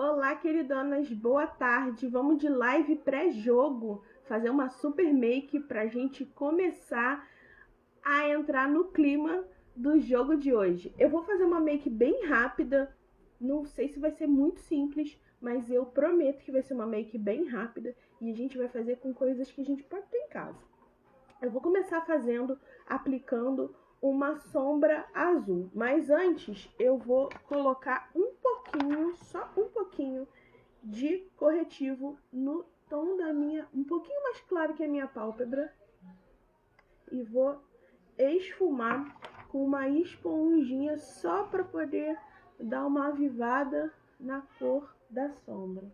Olá, queridonas, boa tarde. Vamos de live pré-jogo, fazer uma super make pra gente começar a entrar no clima do jogo de hoje. Eu vou fazer uma make bem rápida, não sei se vai ser muito simples, mas eu prometo que vai ser uma make bem rápida e a gente vai fazer com coisas que a gente pode ter em casa. Eu vou começar aplicando uma sombra azul, mas antes eu vou colocar só um pouquinho de corretivo no tom da minha, um pouquinho mais claro que a minha pálpebra, e vou esfumar com uma esponjinha só para poder dar uma avivada na cor da sombra.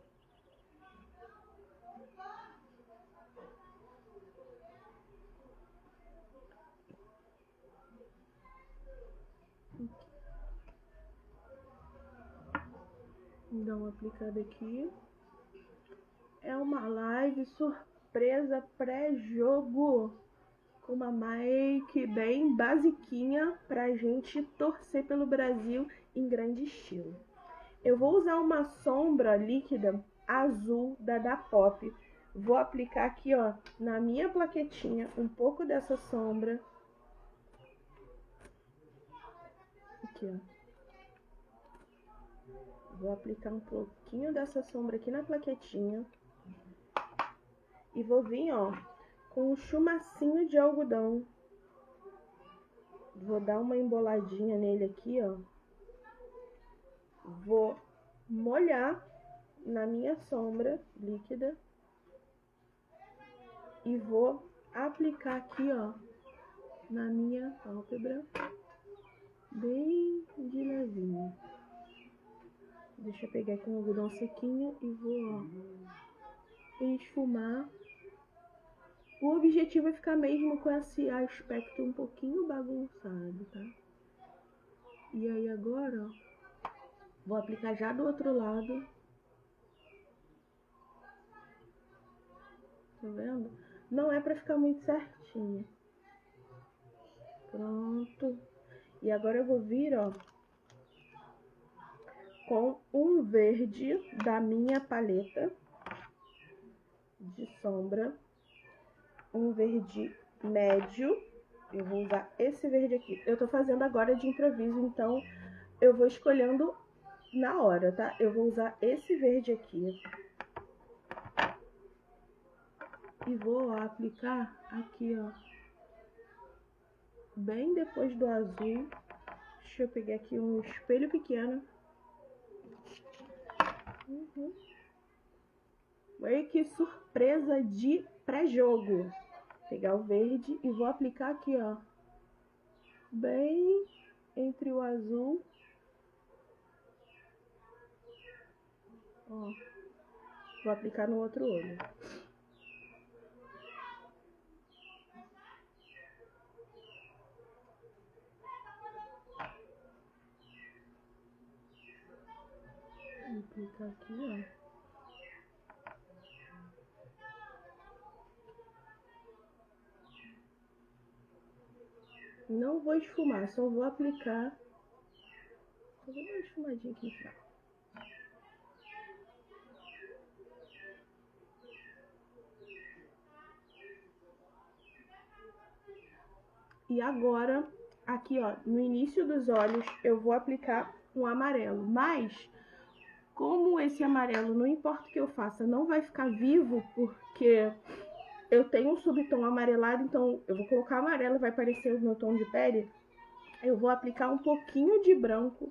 Dá uma aplicada aqui. É uma live surpresa pré-jogo, com uma make bem basiquinha pra gente torcer pelo Brasil em grande estilo. Eu vou usar uma sombra líquida azul da Pop. Vou aplicar aqui, ó, na minha plaquetinha, um pouco dessa sombra. Aqui, ó. Vou aplicar um pouquinho dessa sombra aqui na plaquetinha. E vou vir, ó, com um chumacinho de algodão. Vou dar uma emboladinha nele aqui, ó. Vou molhar na minha sombra líquida. E vou aplicar aqui, ó, na minha pálpebra, bem de levinho. Deixa eu pegar aqui um algodão sequinho e vou, ó, esfumar. O objetivo é ficar mesmo com esse aspecto um pouquinho bagunçado, tá? E aí agora, ó, vou aplicar já do outro lado. Tá vendo? Não é pra ficar muito certinho. Pronto. E agora eu vou vir, ó, com um verde da minha paleta de sombra, um verde médio. Eu vou usar esse verde aqui. Eu tô fazendo agora de improviso, então eu vou escolhendo na hora, tá? Eu vou usar esse verde aqui. E vou, ó, aplicar aqui, ó, bem depois do azul. Deixa eu pegar aqui um espelho pequeno. Olha que surpresa de pré-jogo. Pegar o verde e vou aplicar aqui, ó, bem entre o azul. Ó, vou aplicar no outro olho. Vou aplicar aqui, ó. Não vou esfumar, só vou aplicar. Só vou dar uma esfumadinha aqui no final. E agora, aqui, ó, no início dos olhos, eu vou aplicar um amarelo. Mas, como esse amarelo, não importa o que eu faça, não vai ficar vivo, porque eu tenho um subtom amarelado, então eu vou colocar amarelo, vai parecer o meu tom de pele. Eu vou aplicar um pouquinho de branco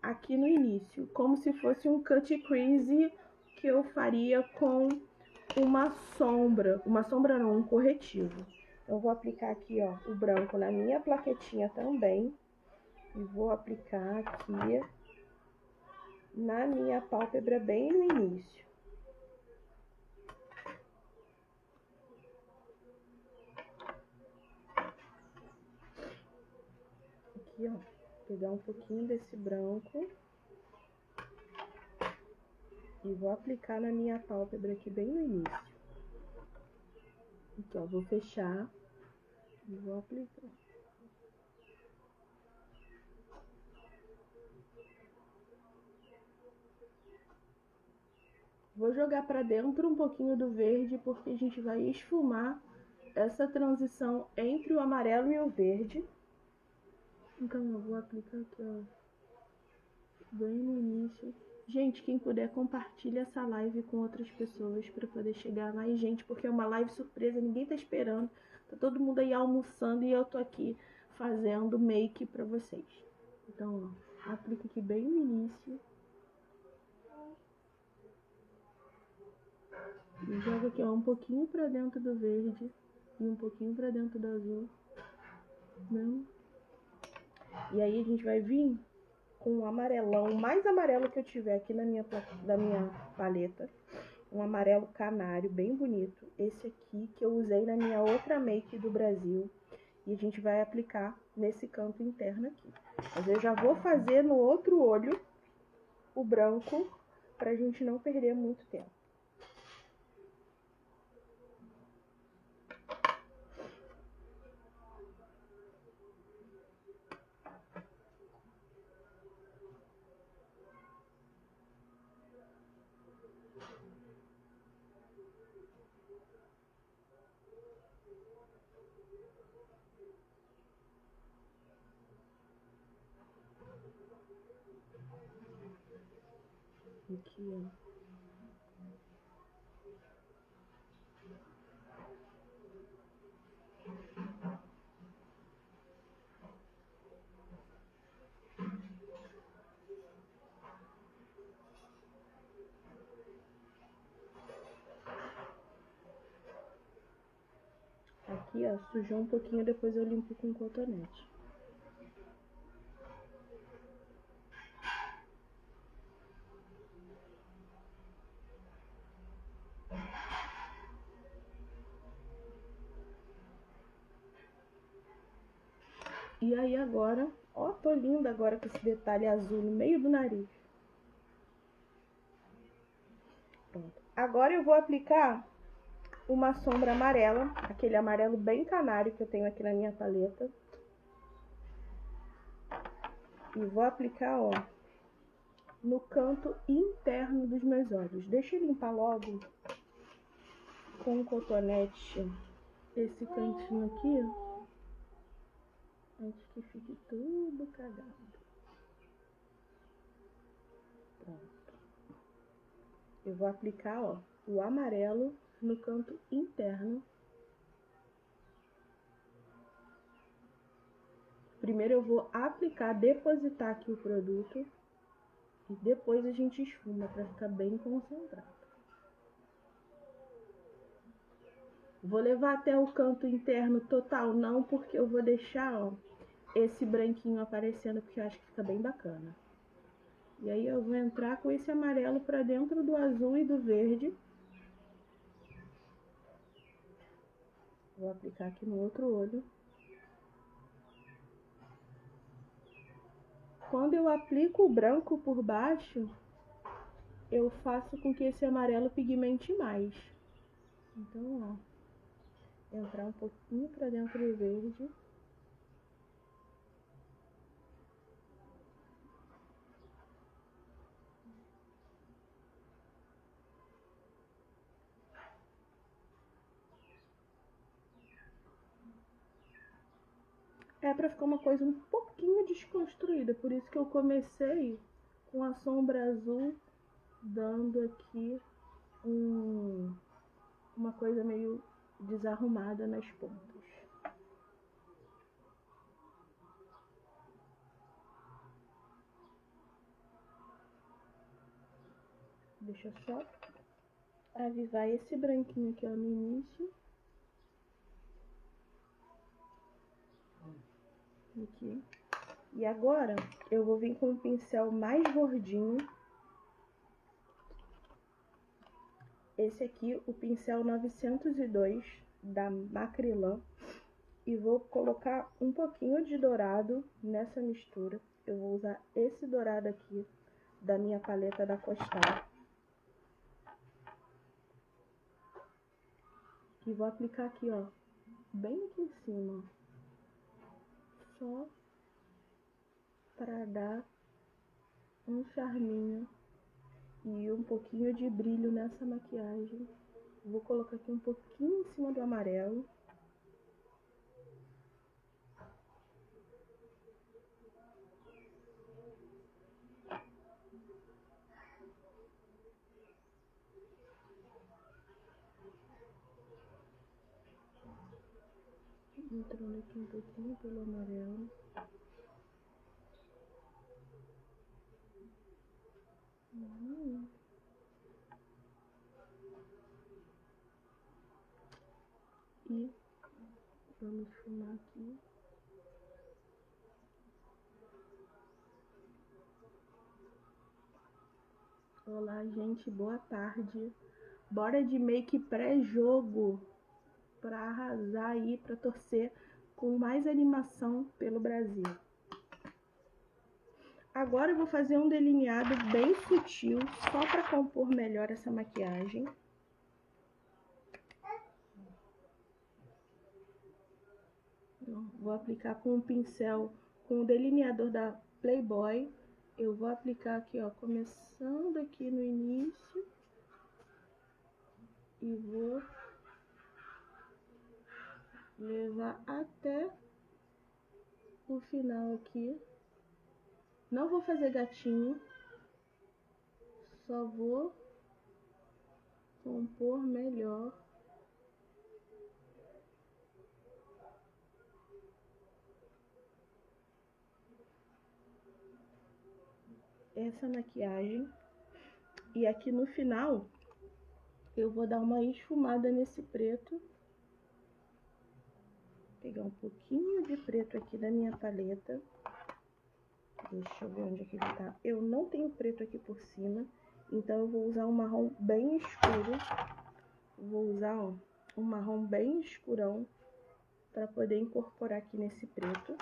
aqui no início, como se fosse um cut crease que eu faria com uma sombra não, um corretivo. Eu vou aplicar aqui, ó, o branco na minha plaquetinha também. E vou aplicar aqui na minha pálpebra bem no início. Aqui, ó, pegar um pouquinho desse branco. E vou aplicar na minha pálpebra aqui bem no início. Aqui, ó, vou fechar e vou aplicar. Vou jogar para dentro um pouquinho do verde, porque a gente vai esfumar essa transição entre o amarelo e o verde. Então eu vou aplicar aqui, ó, bem no início. Gente, quem puder, compartilha essa live com outras pessoas para poder chegar a mais gente, porque é uma live surpresa, ninguém tá esperando. Tá todo mundo aí almoçando e eu tô aqui fazendo make para vocês. Então, ó, aplica aqui bem no início. E joga aqui, ó, um pouquinho para dentro do verde e um pouquinho para dentro do azul. Mesmo. E aí a gente vai vir com um amarelão, o mais amarelo que eu tiver aqui na minha paleta. Um amarelo canário, bem bonito. Esse aqui que eu usei na minha outra make do Brasil. E a gente vai aplicar nesse canto interno aqui. Mas eu já vou fazer no outro olho o branco, pra gente não perder muito tempo. Aqui, ó. Aqui, ó, sujou um pouquinho, depois eu limpo com cotonete. E aí agora, ó, tô linda agora com esse detalhe azul no meio do nariz. Pronto. Agora eu vou aplicar uma sombra amarela, aquele amarelo bem canário que eu tenho aqui na minha paleta. E vou aplicar, ó, no canto interno dos meus olhos. Deixa eu limpar logo com um cotonete esse cantinho aqui, antes que fique tudo cagado. Pronto. Eu vou aplicar, ó, o amarelo no canto interno. Primeiro eu vou aplicar, depositar aqui o produto e depois a gente esfuma para ficar bem concentrado. Vou levar até o canto interno total não, porque eu vou deixar, ó, esse branquinho aparecendo, porque eu acho que fica bem bacana. E aí eu vou entrar com esse amarelo para dentro do azul e do verde. Vou aplicar aqui no outro olho. Quando eu aplico o branco por baixo, eu faço com que esse amarelo pigmente mais. Então, ó, entrar um pouquinho para dentro do verde. É para ficar uma coisa um pouquinho desconstruída, por isso que eu comecei com a sombra azul, dando aqui uma coisa meio desarrumada nas pontas. Deixa eu só avivar esse branquinho aqui, ó, no início. Aqui. E agora eu vou vir com um pincel mais gordinho. Esse aqui, o pincel 902 da Macrylan. E vou colocar um pouquinho de dourado nessa mistura. Eu vou usar esse dourado aqui da minha paleta da Costar. E vou aplicar aqui, ó, bem aqui em cima. Só para dar um charminho e um pouquinho de brilho nessa maquiagem. Vou colocar aqui um pouquinho em cima do amarelo. Entrando aqui um pouquinho pelo amarelo. E vamos esfumar aqui. Olá, gente, boa tarde. Bora de make pré-jogo para arrasar aí, para torcer com mais animação pelo Brasil. Agora eu vou fazer um delineado bem sutil, só para compor melhor essa maquiagem. Vou aplicar com um pincel, com o delineador da Playboy. Eu vou aplicar aqui, ó, começando aqui no início. E vou levar até o final aqui. Não vou fazer gatinho, só vou compor melhor essa maquiagem. E aqui no final eu vou dar uma esfumada nesse preto. Pegar um pouquinho de preto aqui da minha paleta. Deixa eu ver onde é que ele tá. Eu não tenho preto aqui por cima, então eu vou usar um marrom bem escuro. Vou usar, ó, um marrom bem escurão para poder incorporar aqui nesse preto.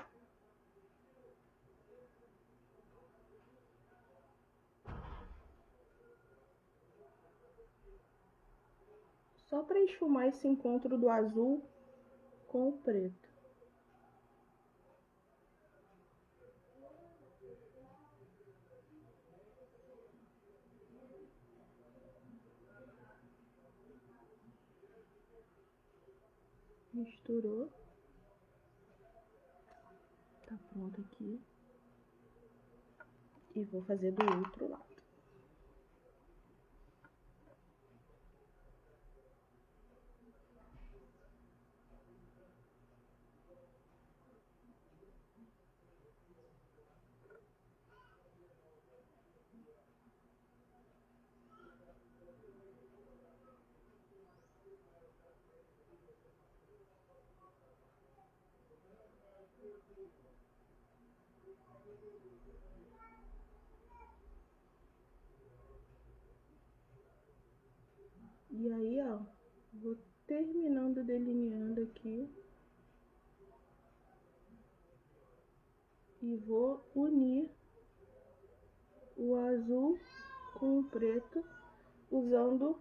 Só para esfumar esse encontro do azul com o preto. Misturou. Tá pronto aqui. E vou fazer do outro lado. E aí, ó, vou terminando delineando aqui. E vou unir o azul com o preto, usando...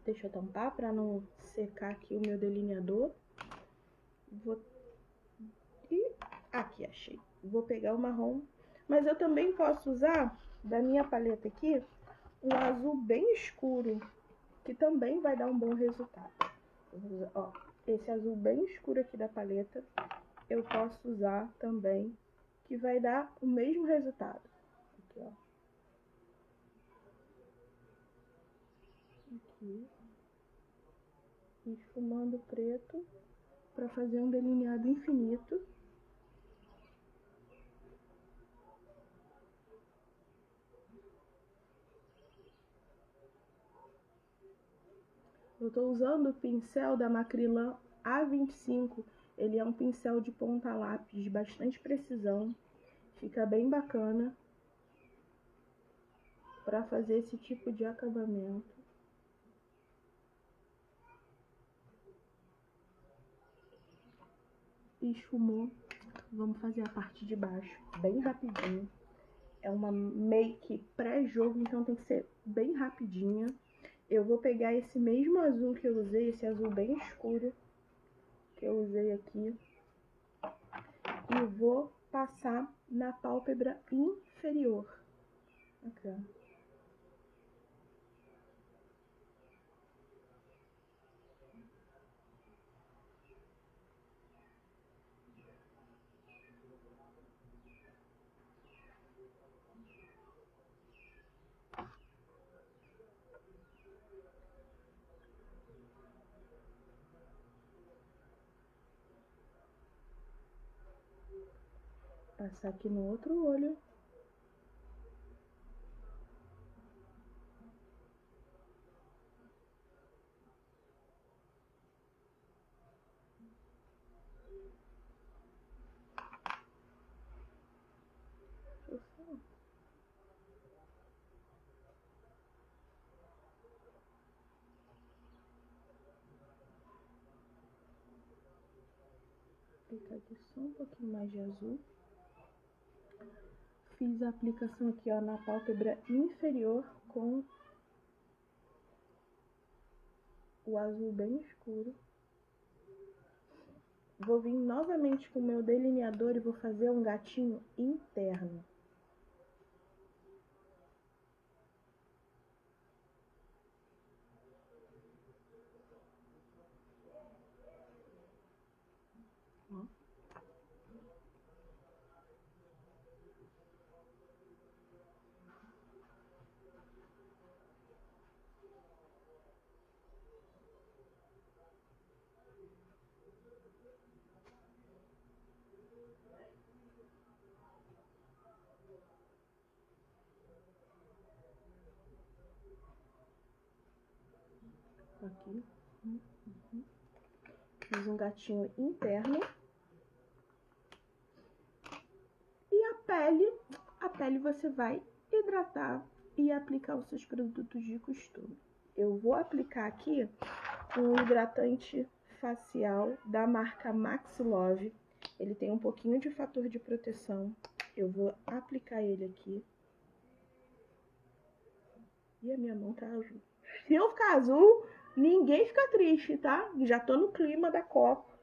Deixa eu tampar para não secar aqui o meu delineador. E aqui, achei. Vou pegar o marrom. Mas eu também posso usar, da minha paleta aqui, um azul bem escuro, que também vai dar um bom resultado. Ó, esse azul bem escuro aqui da paleta, eu posso usar também, que vai dar o mesmo resultado. Aqui, ó. Aqui. Esfumando preto, para fazer um delineado infinito. Eu estou usando o pincel da Macrylan A25. Ele é um pincel de ponta lápis de bastante precisão. Fica bem bacana para fazer esse tipo de acabamento. Esfumou. Vamos fazer a parte de baixo bem rapidinho. É uma make pré-jogo, então tem que ser bem rapidinha. Eu vou pegar esse mesmo azul que eu usei, esse azul bem escuro que eu usei aqui, e vou passar na pálpebra inferior. Aqui, ó. Passar aqui no outro olho. Aplicar aqui só um pouquinho mais de azul. Fiz a aplicação aqui, ó, na pálpebra inferior com o azul bem escuro. Vou vir novamente com o meu delineador e vou fazer um gatinho interno. Ó. Aqui. Fiz um gatinho interno. E a pele você vai hidratar e aplicar os seus produtos de costume. Eu vou aplicar aqui um hidratante facial da marca Max Love. Ele tem um pouquinho de fator de proteção. Eu vou aplicar ele aqui. E a minha mão tá azul. Se eu ficar azul, ninguém fica triste, tá? Já tô no clima da Copa.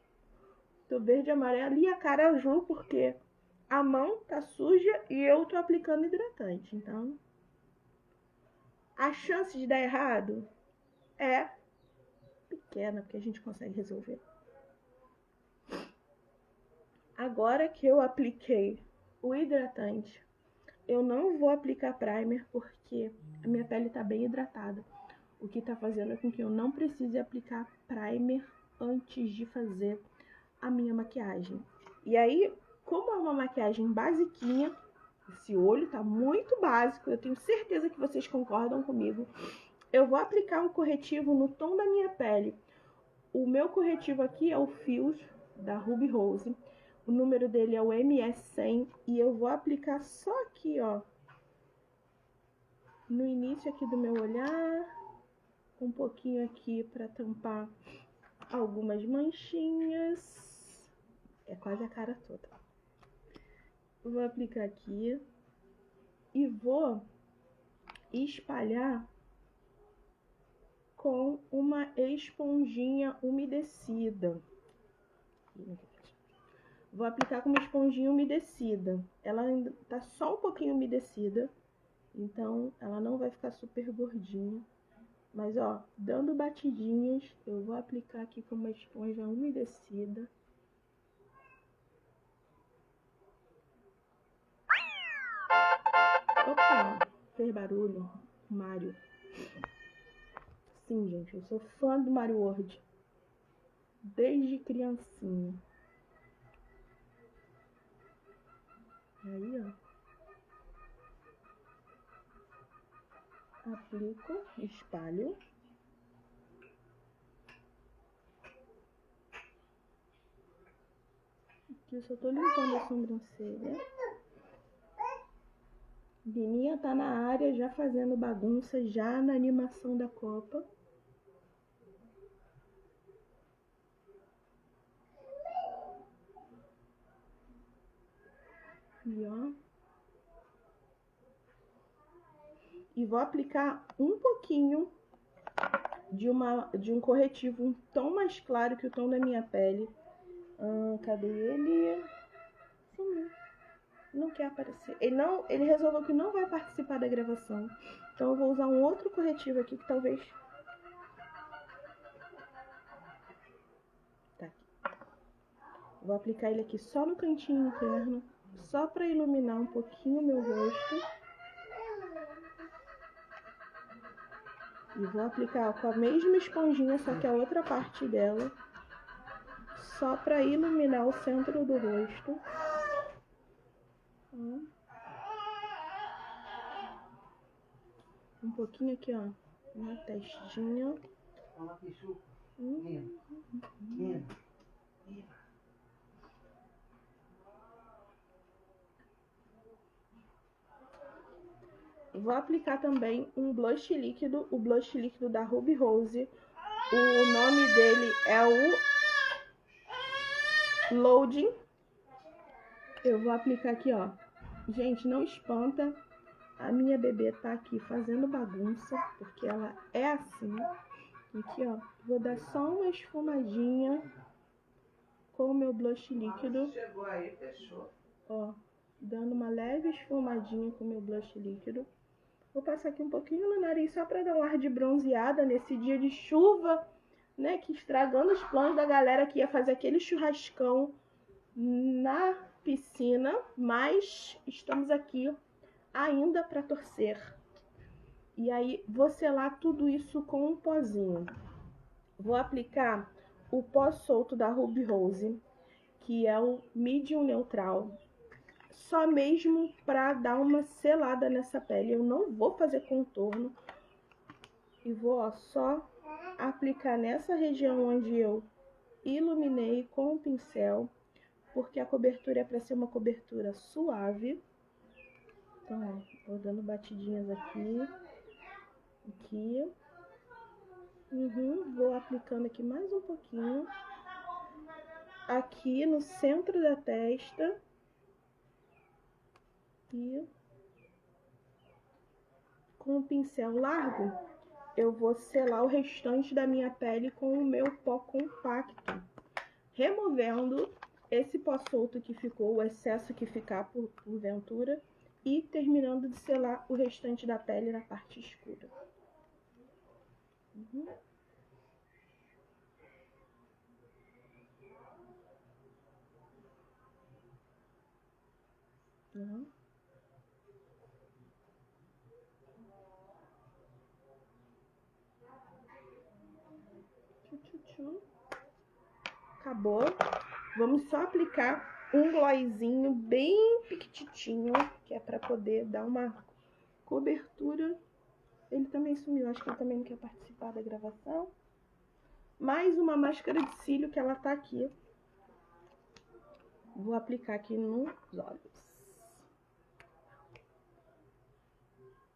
Tô verde e amarelo e a cara azul porque a mão tá suja e eu tô aplicando hidratante. Então, a chance de dar errado é pequena, porque a gente consegue resolver. Agora que eu apliquei o hidratante, eu não vou aplicar primer porque a minha pele tá bem hidratada. O que tá fazendo com que eu não precise aplicar primer antes de fazer a minha maquiagem. E aí, como é uma maquiagem basiquinha, esse olho tá muito básico, eu tenho certeza que vocês concordam comigo. Eu vou aplicar um corretivo no tom da minha pele. O meu corretivo aqui é o Fios, da Ruby Rose. O número dele é o MS100 e eu vou aplicar só aqui, ó, no início aqui do meu olhar, um pouquinho aqui para tampar algumas manchinhas. É quase a cara toda. Vou aplicar aqui e vou espalhar com uma esponjinha umedecida. Vou aplicar com uma esponjinha umedecida. Ela ainda tá só um pouquinho umedecida, então ela não vai ficar super gordinha. Mas, ó, dando batidinhas, eu vou aplicar aqui com uma esponja umedecida. Opa, fez barulho, Mario. Sim, gente, eu sou fã do Mario World desde criancinha. Aí, ó. Aplico, espalho. Aqui eu só tô limpando a sobrancelha. Bininha tá na área já fazendo bagunça, já na animação da Copa. E ó. E vou aplicar um pouquinho de um corretivo um tom mais claro que o tom da minha pele. Cadê ele? Sim, não quer aparecer. Ele resolveu que não vai participar da gravação. Então eu vou usar um outro corretivo aqui que talvez... Tá aqui. Vou aplicar ele aqui só no cantinho interno, só para iluminar um pouquinho o meu rosto. E vou aplicar com a mesma esponjinha, só que a outra parte dela, só para iluminar o centro do rosto. um pouquinho aqui, ó, na testinha. Vou aplicar também um blush líquido, o blush líquido da Ruby Rose. O nome dele é o Loading. Eu vou aplicar aqui, ó. Gente, não espanta. A minha bebê tá aqui fazendo bagunça, porque ela é assim. Aqui, ó. Vou dar só uma esfumadinha com o meu blush líquido. Chegou aí, fechou. Ó, dando uma leve esfumadinha com o meu blush líquido. Vou passar aqui um pouquinho no nariz só para dar um ar de bronzeada nesse dia de chuva, né? Que estragando os planos da galera que ia fazer aquele churrascão na piscina. Mas estamos aqui ainda para torcer. E aí, vou selar tudo isso com um pozinho. Vou aplicar o pó solto da Ruby Rose, que é o Medium Neutral. Só mesmo para dar uma selada nessa pele. Eu não vou fazer contorno. E vou, ó, só aplicar nessa região onde eu iluminei com o pincel. Porque a cobertura é para ser uma cobertura suave. Então, ó, vou dando batidinhas aqui. Aqui. Vou aplicando aqui mais um pouquinho. Aqui no centro da testa. E com o pincel largo, eu vou selar o restante da minha pele com o meu pó compacto, removendo esse pó solto que ficou, o excesso que ficar porventura, e terminando de selar o restante da pele na parte escura. Acabou. Vamos só aplicar um glossinho bem pequititinho, que é para poder dar uma cobertura. Ele também sumiu, acho que ele também não quer participar da gravação. Mais uma máscara de cílio que ela tá aqui. Vou aplicar aqui nos olhos.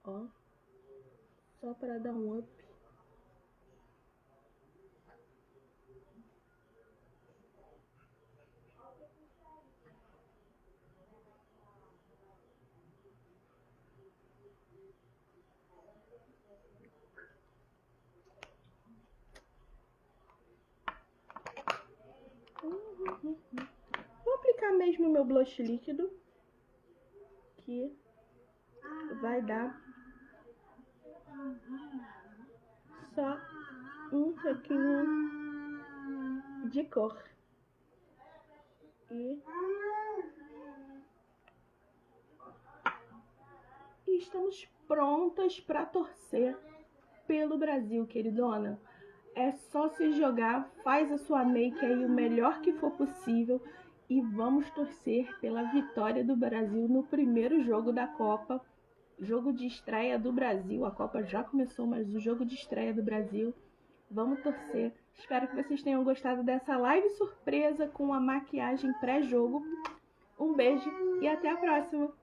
Ó, só para dar um up. Vou aplicar mesmo o meu blush líquido, que vai dar só um pouquinho de cor. E estamos prontas para torcer pelo Brasil, queridona. É só se jogar, faz a sua make aí o melhor que for possível e vamos torcer pela vitória do Brasil no primeiro jogo da Copa. Jogo de estreia do Brasil. A Copa já começou, mas o jogo de estreia do Brasil. Vamos torcer. Espero que vocês tenham gostado dessa live surpresa com a maquiagem pré-jogo. Um beijo e até a próxima!